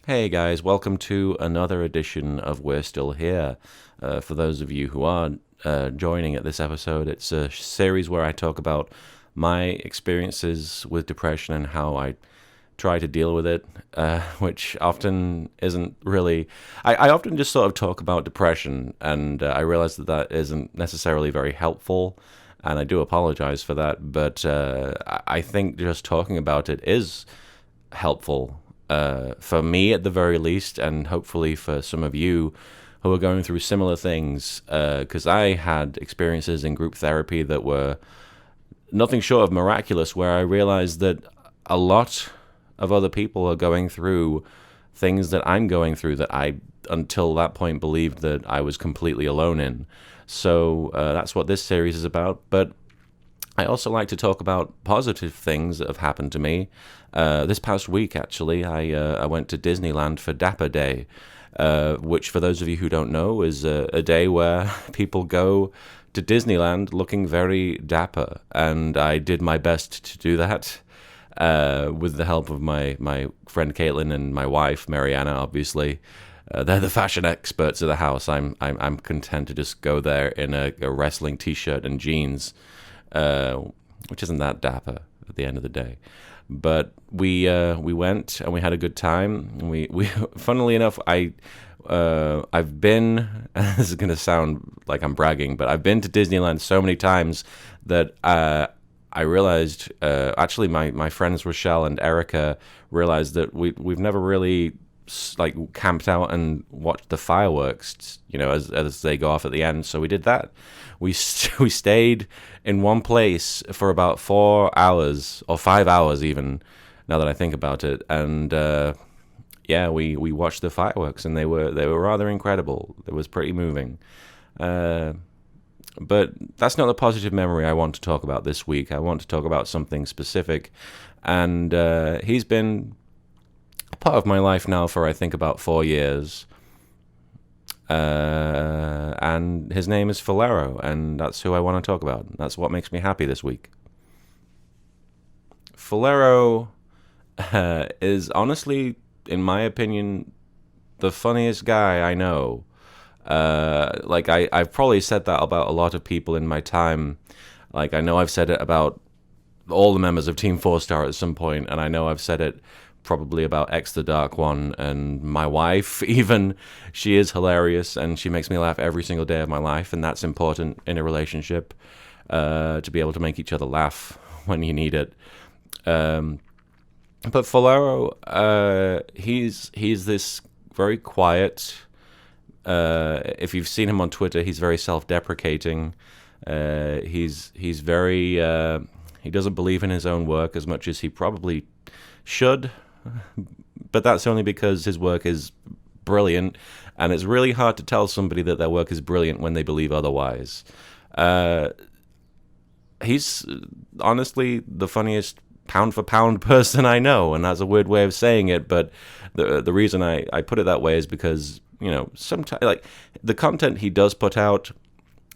Hey guys, welcome to another edition of We're Still Here. For those of you who are joining at this episode, it's a series where I talk about my experiences with depression and how I try to deal with it, which often isn't really. I often just sort of talk about depression, and I realize that that isn't necessarily very helpful, and I do apologize for that, but I think just talking about it is helpful for me at the very least, and hopefully for some of you who are going through similar things. Because I had experiences in group therapy that were nothing short of miraculous, where I realized that a lot of other people are going through things that I'm going through that I, until that point, believed that I was completely alone in. So that's what this series is about. But I also like to talk about positive things that have happened to me. This past week, actually, I went to Disneyland for Dapper Day, which, for those of you who don't know, is a day where people go to Disneyland looking very dapper, and I did my best to do that with the help of my friend Caitlin and my wife Mariana. Obviously, they're the fashion experts of the house. I'm content to just go there in a wrestling t-shirt and jeans. Which isn't that dapper at the end of the day. But we went and we had a good time. We funnily enough, I've been. This is gonna sound like I'm bragging, but I've been to Disneyland so many times that I realized. Actually, my friends Rochelle and Erica realized that we've never really camped out and watched the fireworks, as they go off at the end. So we did that. We stayed in one place for about 4 hours or 5 hours even. Now that I think about it, and we watched the fireworks, and they were rather incredible. It was pretty moving. But that's not the positive memory I want to talk about this week. I want to talk about something specific, and he's been part of my life now for I think about 4 years, and his name is Faulerro, and that's who I want to talk about. That's what makes me happy this week. Faulerro is honestly, in my opinion, the funniest guy I know. I've probably said that about a lot of people in my time. I know I've said it about all the members of Team 4-Star at some point, and I know I've said it probably about X the Dark One, and my wife even. She is hilarious, and she makes me laugh every single day of my life, and that's important in a relationship, to be able to make each other laugh when you need it. But Faulerro, he's this very quiet. If you've seen him on Twitter, he's very self-deprecating. He's very he doesn't believe in his own work as much as he probably should, but that's only because his work is brilliant, and it's really hard to tell somebody that their work is brilliant when they believe otherwise. He's honestly the funniest pound-for-pound person I know, and that's a weird way of saying it, but the reason I put it that way is because, sometimes, the content he does put out,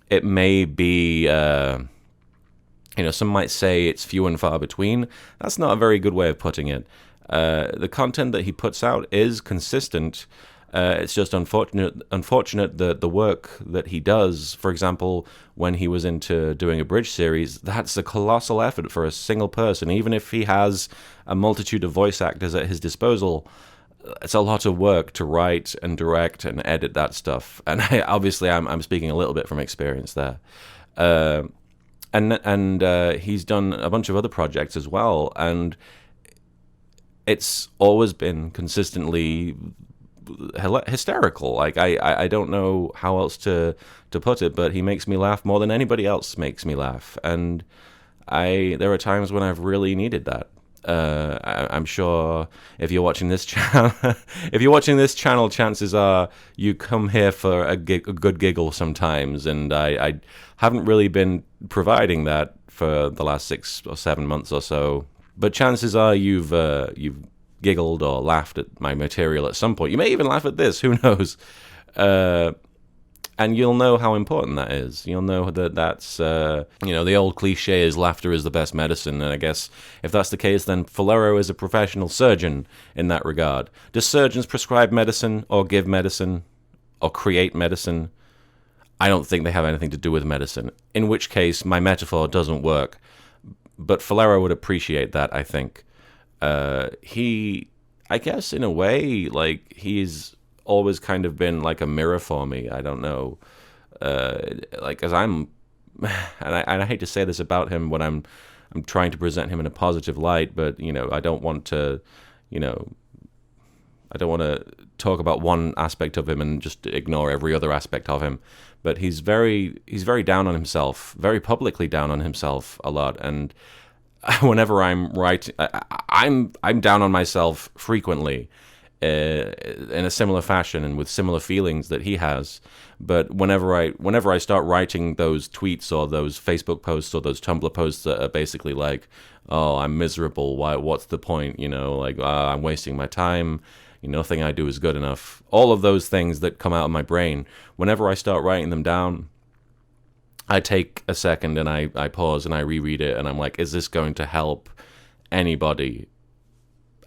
it may be, some might say it's few and far between. That's not a very good way of putting it. The content that he puts out is consistent. It's just unfortunate that the work that he does, for example, when he was into doing a bridge series, that's a colossal effort for a single person. Even if he has a multitude of voice actors at his disposal, it's a lot of work to write and direct and edit that stuff. And I'm speaking a little bit from experience there. And he's done a bunch of other projects as well, and it's always been consistently hysterical. I don't know how else to put it, but he makes me laugh more than anybody else makes me laugh, and there are times when I've really needed that. I'm sure if you're watching this channel, chances are you come here for a good giggle sometimes, and I haven't really been providing that for the last 6 or 7 months or so. But chances are you've giggled or laughed at my material at some point. You may even laugh at this. Who knows? And you'll know how important that is. You'll know that that's, the old cliche is laughter is the best medicine. And I guess if that's the case, then Faulerro is a professional surgeon in that regard. Do surgeons prescribe medicine or give medicine or create medicine? I don't think they have anything to do with medicine, in which case my metaphor doesn't work. But Faulerro would appreciate that, I think. I guess in a way, like, he's always kind of been like a mirror for me. I don't know, like, as I'm, and I hate to say this about him when I'm trying to present him in a positive light, but I don't want to, I don't want to talk about one aspect of him and just ignore every other aspect of him. But he's very down on himself, very publicly down on himself a lot, and whenever I'm writing, I'm down on myself frequently. In a similar fashion and with similar feelings that he has, but whenever I start writing those tweets or those Facebook posts or those Tumblr posts that are basically like, oh, I'm miserable, what's the point, I'm wasting my time, nothing I do is good enough, all of those things that come out of my brain, whenever I start writing them down, I take a second and I pause and I reread it and I'm like, is this going to help anybody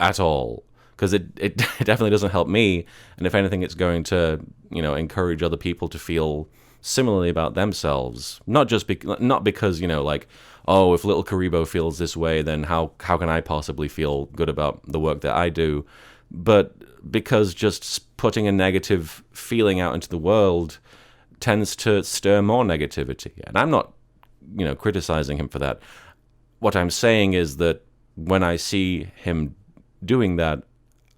at all? Because it definitely doesn't help me, and if anything, it's going to encourage other people to feel similarly about themselves. Not because oh, if LittleKuriboh feels this way, then how can I possibly feel good about the work that I do? But because just putting a negative feeling out into the world tends to stir more negativity, and I'm not criticizing him for that. What I'm saying is that when I see him doing that,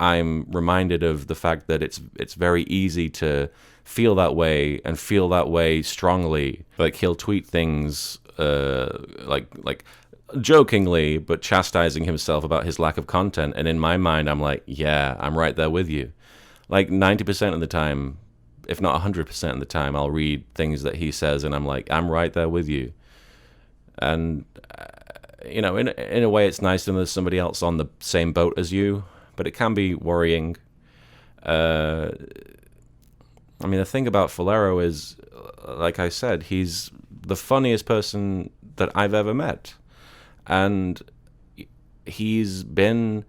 I'm reminded of the fact that it's very easy to feel that way and feel that way strongly. Like, he'll tweet things like jokingly, but chastising himself about his lack of content. And in my mind, I'm like, yeah, I'm right there with you. Like 90% of the time, if not 100% of the time, I'll read things that he says, and I'm like, I'm right there with you. And in a way, it's nice to know there's somebody else on the same boat as you. But it can be worrying. The thing about Faulerro is, like I said, he's the funniest person that I've ever met. And he's been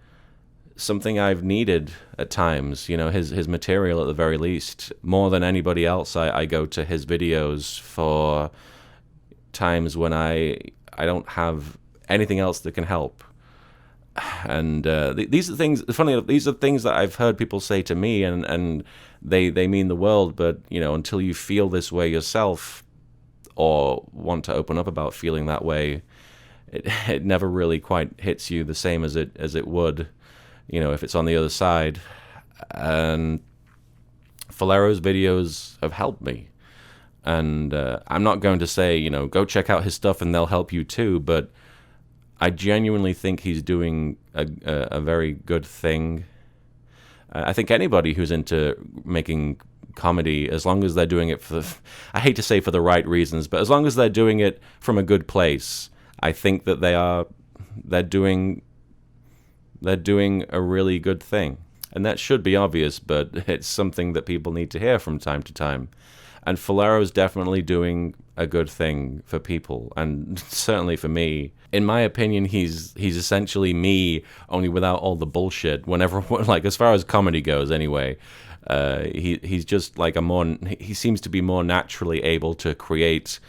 something I've needed at times, his material at the very least. More than anybody else, I go to his videos for times when I don't have anything else that can help. And these are things. Funny, these are things that I've heard people say to me, and they mean the world. But until you feel this way yourself, or want to open up about feeling that way, it never really quite hits you the same as it would, if it's on the other side. And Faulerro's videos have helped me, and I'm not going to say go check out his stuff and they'll help you too, but I genuinely think he's doing a very good thing. I think anybody who's into making comedy, as long as they're doing it I hate to say for the right reasons, but as long as they're doing it from a good place, I think that they're doing a really good thing. And that should be obvious, but it's something that people need to hear from time to time. And Faulerro's definitely doing a good thing for people, and certainly for me. In my opinion, he's essentially me, only without all the bullshit. Whenever, as far as comedy goes, anyway, he's just like he seems to be more naturally able to create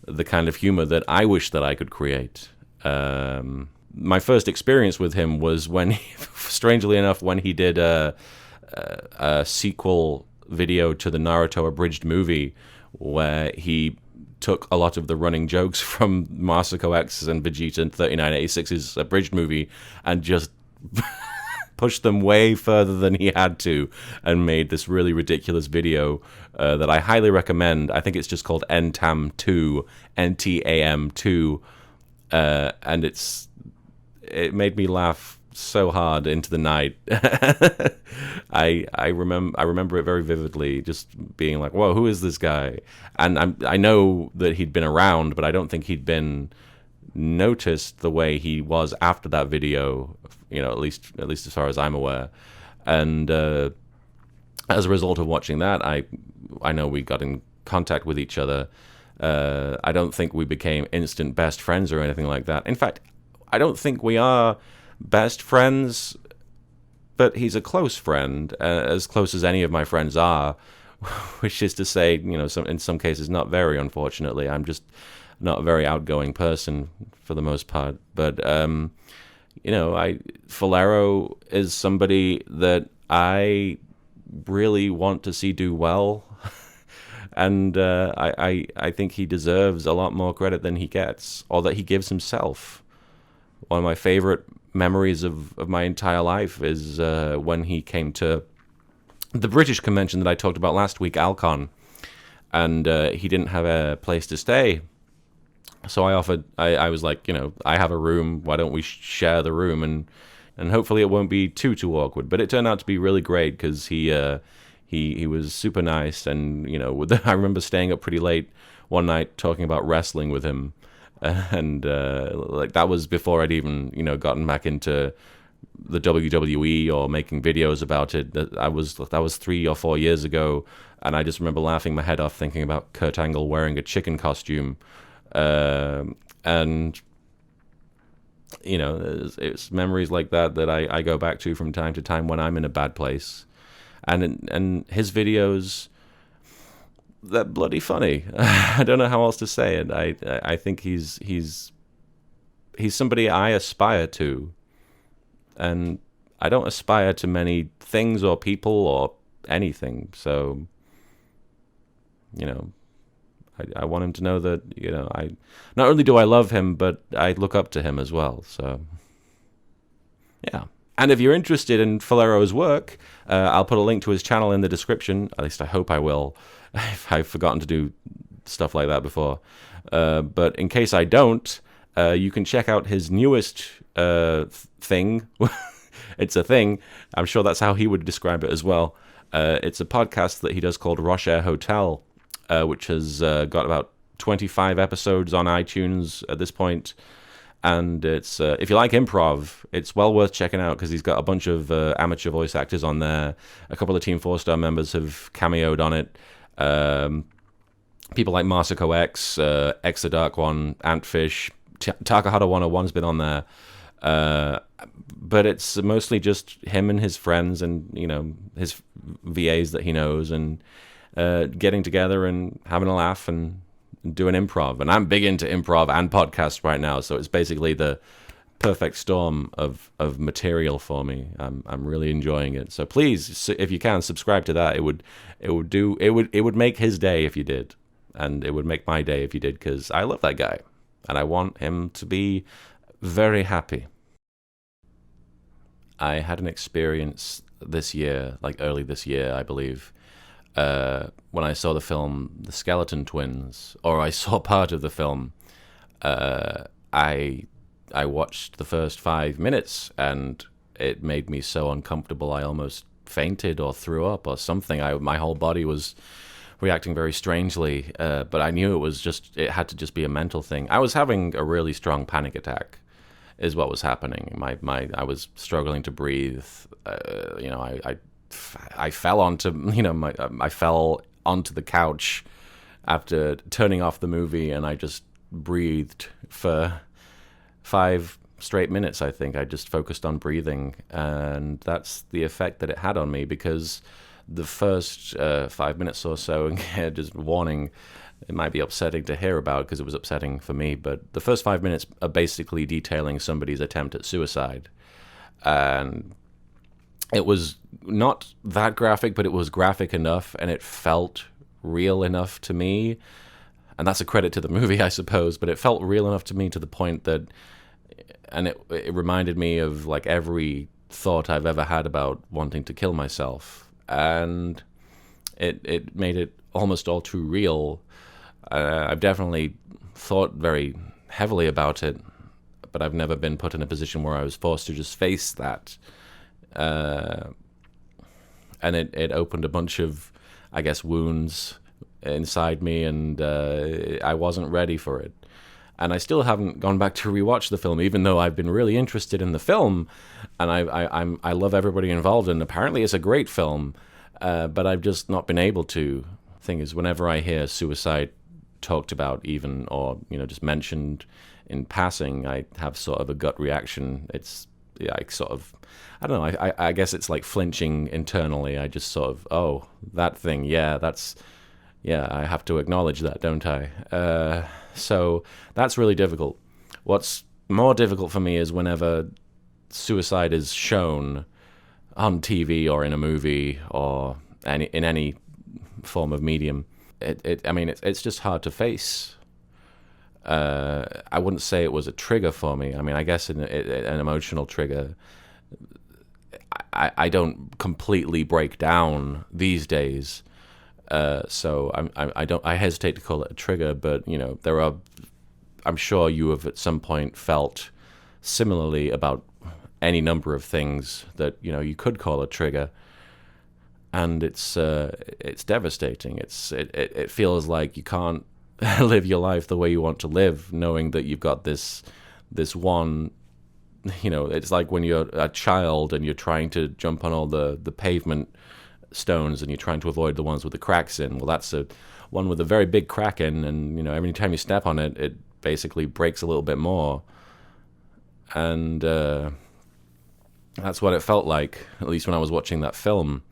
the kind of humor that I wish that I could create. My first experience with him was when, strangely enough, when he did a sequel video to the Naruto abridged movie, where he took a lot of the running jokes from Masako X and Vegeta in 3986's abridged movie and just pushed them way further than he had to, and made this really ridiculous video that I highly recommend. I think it's just called NTAM2, NTAM2, and it made me laugh so hard into the night. I remember it very vividly, just being like, whoa, who is this guy? And I know that he'd been around, but I don't think he'd been noticed the way he was after that video, at least as far as I'm aware. And as a result of watching that, I know we got in contact with each other. I don't think we became instant best friends or anything like that. In fact, I don't think we are best friends, but he's a close friend, as close as any of my friends are, which is to say, in some cases, not very, unfortunately. I'm just not a very outgoing person for the most part. But, Faulerro is somebody that I really want to see do well. And I think he deserves a lot more credit than he gets, or that he gives himself. One of my favorite memories of my entire life is when he came to the British convention that I talked about last week, Alcon, and he didn't have a place to stay. So I was like, I have a room, why don't we share the room, and hopefully it won't be too awkward. But it turned out to be really great, because he was super nice, and I remember staying up pretty late one night talking about wrestling with him, and that was before I'd even gotten back into the WWE or making videos about it. That was 3 or 4 years ago, and I just remember laughing my head off thinking about Kurt Angle wearing a chicken costume, and it's memories like that I go back to from time to time when I'm in a bad place. And his videos, they're bloody funny. I don't know how else to say it. I think he's somebody I aspire to, and I don't aspire to many things or people or anything. So, I want him to know that I not only do I love him, but I look up to him as well. So, yeah. And if you're interested in Faulerro's work, I'll put a link to his channel in the description. At least I hope I will. I've forgotten to do stuff like that before. But in case I don't, you can check out his newest thing. It's a thing. I'm sure that's how he would describe it as well. It's a podcast that he does called Rocher Hotel, which has got about 25 episodes on iTunes at this point. And it's if you like improv, it's well worth checking out, because he's got a bunch of amateur voice actors on there. A couple of Team 4-Star members have cameoed on it. People like Marsico X, X the Dark One, Antfish, Takahata 101's been on there. But it's mostly just him and his friends and, his VAs that he knows, and getting together and having a laugh and doing improv. And I'm big into improv and podcasts right now, so it's basically the perfect storm of material for me. I'm really enjoying it. So please, if you can, subscribe to that. It would make his day if you did, and it would make my day if you did, because I love that guy and I want him to be very happy. I had an experience this year, early this year, I believe, when I saw the film The Skeleton Twins, or I saw part of the film. I watched the first 5 minutes, and it made me so uncomfortable I almost fainted or threw up or something. My whole body was reacting very strangely, but I knew it had to just be a mental thing. I was having a really strong panic attack, is what was happening. I was struggling to breathe. I fell onto I fell onto the couch after turning off the movie, and I just breathed for 5 straight minutes. I think I just focused on breathing, and that's the effect that it had on me, because the first 5 minutes or so, just warning, it might be upsetting to hear about because it was upsetting for me, but the first 5 minutes are basically detailing somebody's attempt at suicide. And it was not that graphic, but it was graphic enough, and it felt real enough to me. And that's a credit to the movie, I suppose, but it felt real enough to me to the point that, and it reminded me of every thought I've ever had about wanting to kill myself. And it made it almost all too real. I've definitely thought very heavily about it, but I've never been put in a position where I was forced to just face that. And it opened a bunch of, I guess, wounds inside me, and I wasn't ready for it. And I still haven't gone back to rewatch the film, even though I've been really interested in the film, and I love everybody involved, and apparently it's a great film, but I've just not been able to. thing is, whenever I hear suicide talked about, even, or just mentioned in passing, I have sort of a gut reaction. It's like sort of, I don't know. I guess it's like flinching internally. I just sort of, oh, that thing. Yeah, I have to acknowledge that, don't I? So that's really difficult. What's more difficult for me is whenever suicide is shown on TV or in a movie or in any form of medium. It's just hard to face. I wouldn't say it was a trigger for me. I mean, I guess an emotional trigger. I don't completely break down these days, so I hesitate to call it a trigger. But I'm sure you have at some point felt similarly about any number of things that you could call a trigger, and it's devastating. It feels like you can't live your life the way you want to live, knowing that you've got this one. It's like when you're a child and you're trying to jump on all the pavement stones and you're trying to avoid the ones with the cracks in. Well, that's one with a very big crack in, and every time you step on it, it basically breaks a little bit more. And that's what it felt like, at least when I was watching that film.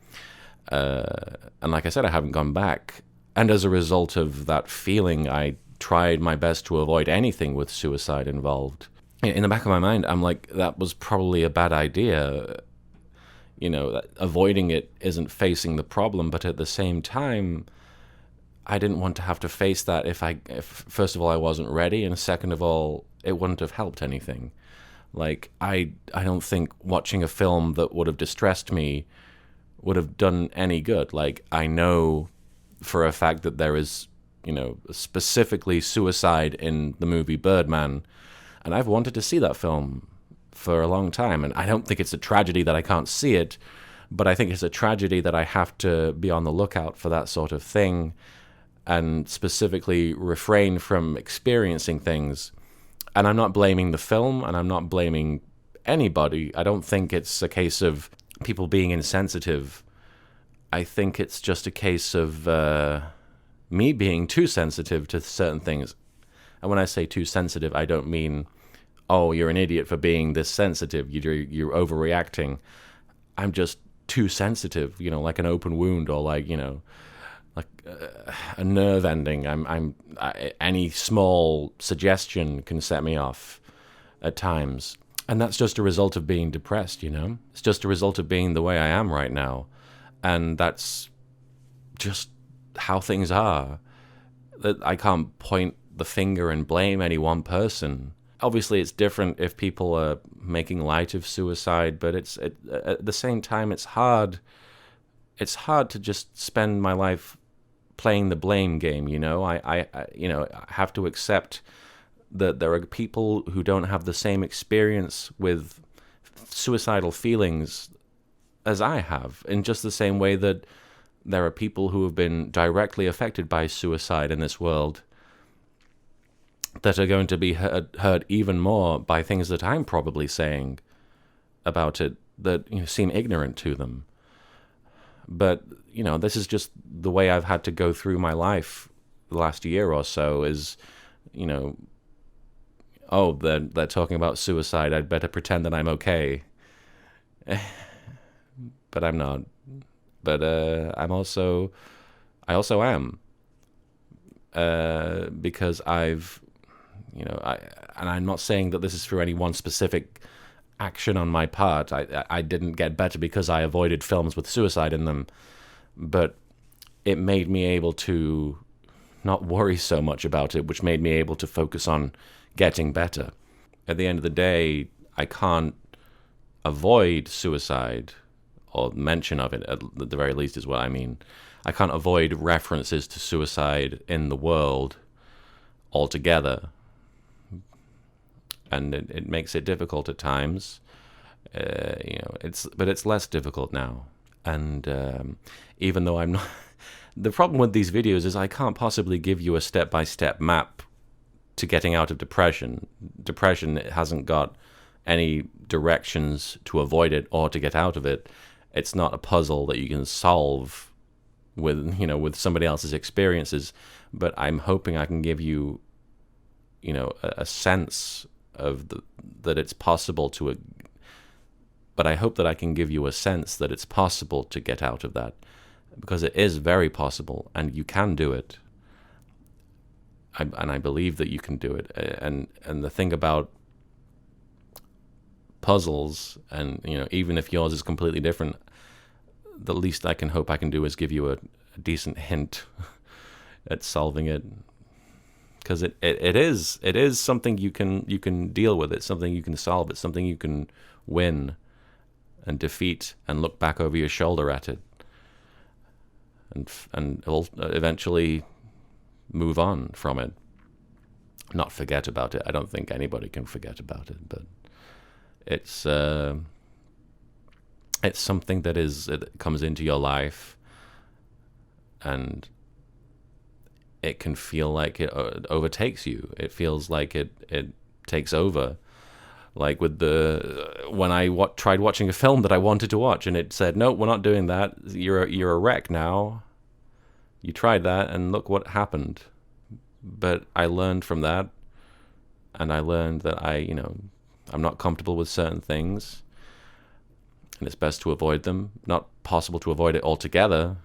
And like I said, I haven't gone back. And as a result of that feeling, I tried my best to avoid anything with suicide involved. In the back of my mind, I'm like, that was probably a bad idea. Avoiding it isn't facing the problem, but at the same time, I didn't want to have to face that if first of all, I wasn't ready, and second of all, it wouldn't have helped anything. Like, I don't think watching a film that would have distressed me would have done any good. Like, I know for a fact that there is, specifically suicide in the movie Birdman, and I've wanted to see that film for a long time, and I don't think it's a tragedy that I can't see it, but I think it's a tragedy that I have to be on the lookout for that sort of thing, and specifically refrain from experiencing things. And I'm not blaming the film, and I'm not blaming anybody. I don't think it's a case of people being insensitive. I think it's just a case of me being too sensitive to certain things. And when I say too sensitive, I don't mean, oh, you're an idiot for being this sensitive, you're overreacting. I'm just too sensitive, like an open wound, or like a nerve ending. Any small suggestion can set me off at times. And that's just a result of being depressed, It's just a result of being the way I am right now. And that's just how things are. That I can't point the finger and blame any one person. Obviously, it's different if people are making light of suicide, but at the same time, it's hard. It's hard to just spend my life playing the blame game, I have to accept that there are people who don't have the same experience with suicidal feelings as I have, in just the same way that there are people who have been directly affected by suicide in this world that are going to be hurt even more by things that I'm probably saying about it that seem ignorant to them. But, this is just the way I've had to go through my life the last year or so is, oh, they're talking about suicide, I'd better pretend that I'm okay. But I'm not. But I also am. Because I've, and I'm not saying that this is through any one specific action on my part. I didn't get better because I avoided films with suicide in them, but it made me able to not worry so much about it, which made me able to focus on getting better. At the end of the day, I can't avoid suicide, or mention of it at the very least is what I mean. I can't avoid references to suicide in the world altogether. And it makes it difficult at times. But it's less difficult now. And even though I'm not... The problem with these videos is I can't possibly give you a step-by-step map to getting out of depression. Depression hasn't got any directions to avoid it or to get out of it. It's not a puzzle that you can solve with somebody else's experiences, but I'm hoping I can give you, a sense of that it's possible to. But I hope that I can give you a sense that it's possible to get out of that, because it is very possible, and you can do it. And I believe that you can do it. And the thing about puzzles, and even if yours is completely different, the least I can hope I can do is give you a decent hint at solving it, because it is something you can deal with. It's something you can solve. It's something you can win and defeat and look back over your shoulder at it, and eventually move on from it. Not forget about it. I don't think anybody can forget about it, but it's something that comes into your life, and it can feel like it overtakes you. It feels like it takes over. Like when I tried watching a film that I wanted to watch, and it said, "No, we're not doing that. You're a wreck now. You tried that, and look what happened." But I learned from that, and I learned that I'm not comfortable with certain things, and it's best to avoid them. Not possible to avoid it altogether,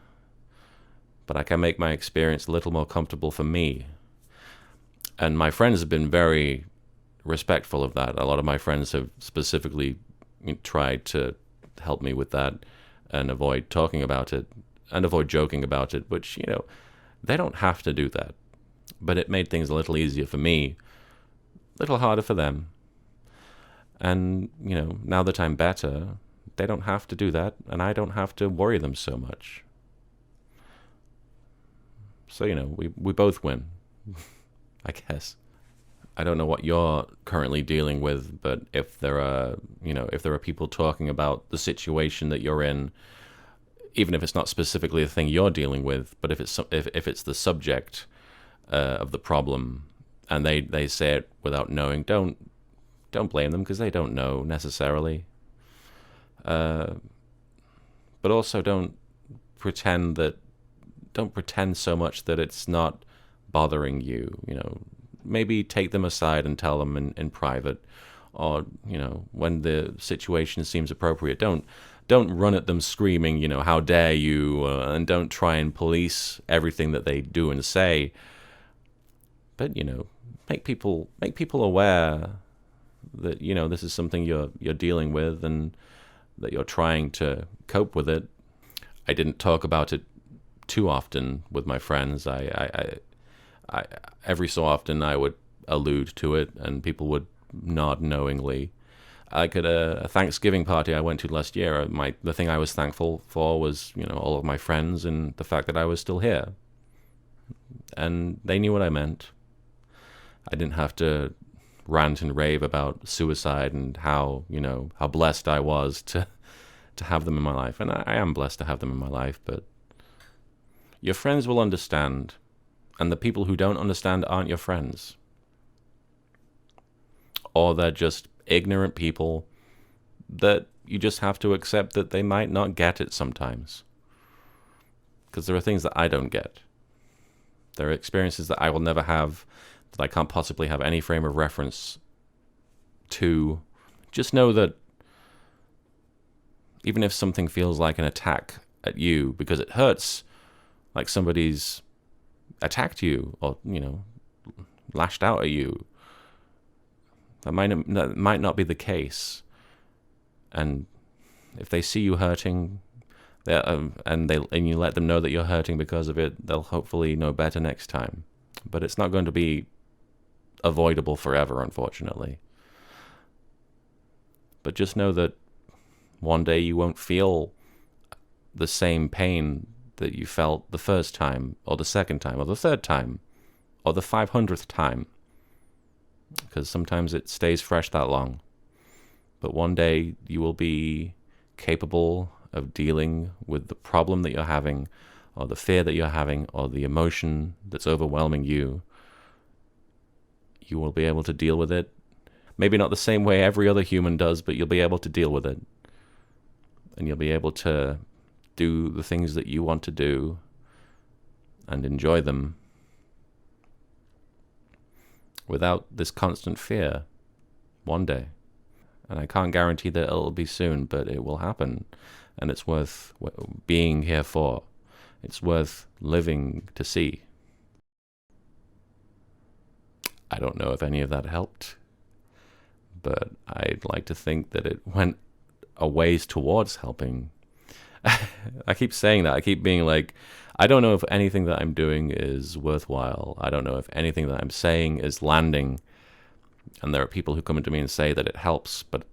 but I can make my experience a little more comfortable for me. And my friends have been very respectful of that. A lot of my friends have specifically tried to help me with that and avoid talking about it and avoid joking about it, which, they don't have to do that. But it made things a little easier for me, a little harder for them. And, now that I'm better, they don't have to do that, and I don't have to worry them so much. So, we both win, I guess. I don't know what you're currently dealing with, but if there are people talking about the situation that you're in, even if it's not specifically the thing you're dealing with, but if it's the subject of the problem, and they say it without knowing, don't blame them, because they don't know necessarily. But also don't pretend so much that it's not bothering you. Maybe take them aside and tell them in private, or when the situation seems appropriate. Don't run at them screaming, how dare you, and don't try and police everything that they do and say. But make people aware that this is something you're dealing with, and that you're trying to cope with it. I didn't talk about it too often with my friends. I every so often I would allude to it, and people would nod knowingly. Like at a Thanksgiving party I went to last year, the thing I was thankful for was all of my friends and the fact that I was still here, and they knew what I meant. I didn't have to rant and rave about suicide and how blessed I was to have them in my life, and I am blessed to have them in my life. But your friends will understand. And the people who don't understand aren't your friends. Or they're just ignorant people that you just have to accept that they might not get it sometimes. Because there are things that I don't get. There are experiences that I will never have, that I can't possibly have any frame of reference to. Just know that even if something feels like an attack at you because it hurts, like somebody's attacked you or lashed out at you, that might not be the case. And if they see you hurting, and you let them know that you're hurting because of it, they'll hopefully know better next time. But it's not going to be avoidable forever, unfortunately. But just know that one day you won't feel the same pain that you felt the first time, or the second time, or the third time, or the 500th time. Because sometimes it stays fresh that long. But one day you will be capable of dealing with the problem that you're having, or the fear that you're having, or the emotion that's overwhelming you. You will be able to deal with it. Maybe not the same way every other human does, but you'll be able to deal with it. And you'll be able to do the things that you want to do, and enjoy them without this constant fear one day. And I can't guarantee that it'll be soon, but it will happen. And it's worth being here for. It's worth living to see. I don't know if any of that helped, but I'd like to think that it went a ways towards helping. I keep saying that. I keep being like, I don't know if anything that I'm doing is worthwhile. I don't know if anything that I'm saying is landing. And there are people who come into me and say that it helps, but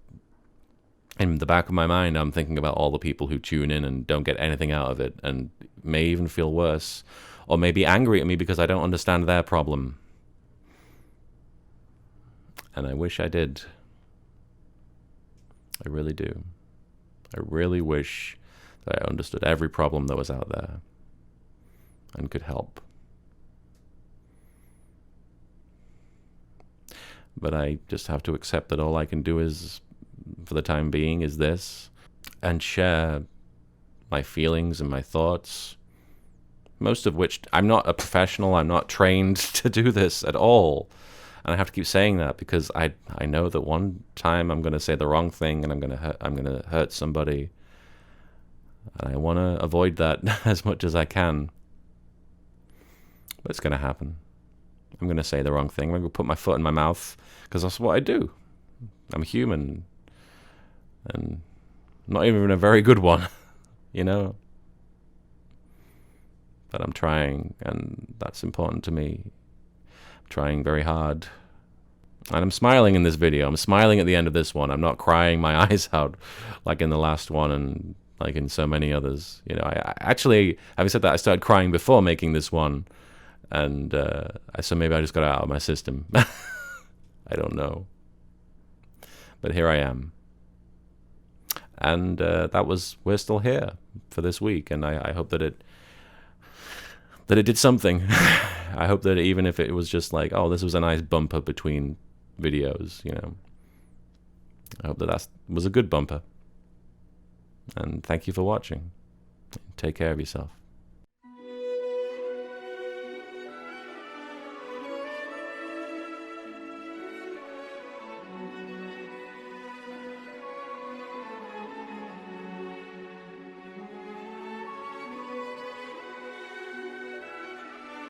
in the back of my mind, I'm thinking about all the people who tune in and don't get anything out of it, and may even feel worse, or may be angry at me because I don't understand their problem. And I wish I did. I really do. I really wish that I understood every problem that was out there and could help. But I just have to accept that all I can do is, for the time being, is this, and share my feelings and my thoughts, most of which, I'm not a professional, I'm not trained to do this at all. And I have to keep saying that because I know that one time I'm going to say the wrong thing and I'm going to hurt somebody. And I want to avoid that as much as I can. But it's going to happen. I'm going to say the wrong thing. I'm going to put my foot in my mouth because that's what I do. I'm human. And not even a very good one, you know? But I'm trying, and that's important to me. I'm trying very hard. And I'm smiling in this video. I'm smiling at the end of this one. I'm not crying my eyes out like in the last one and like in so many others. You know, I actually, having said that, I started crying before making this one. And so maybe I just got it out of my system. I don't know. But here I am. And we're still here for this week. And I hope that it did something. I hope that even if it was just like, oh, this was a nice bumper between videos, you know. I hope that was a good bumper. And thank you for watching. Take care of yourself.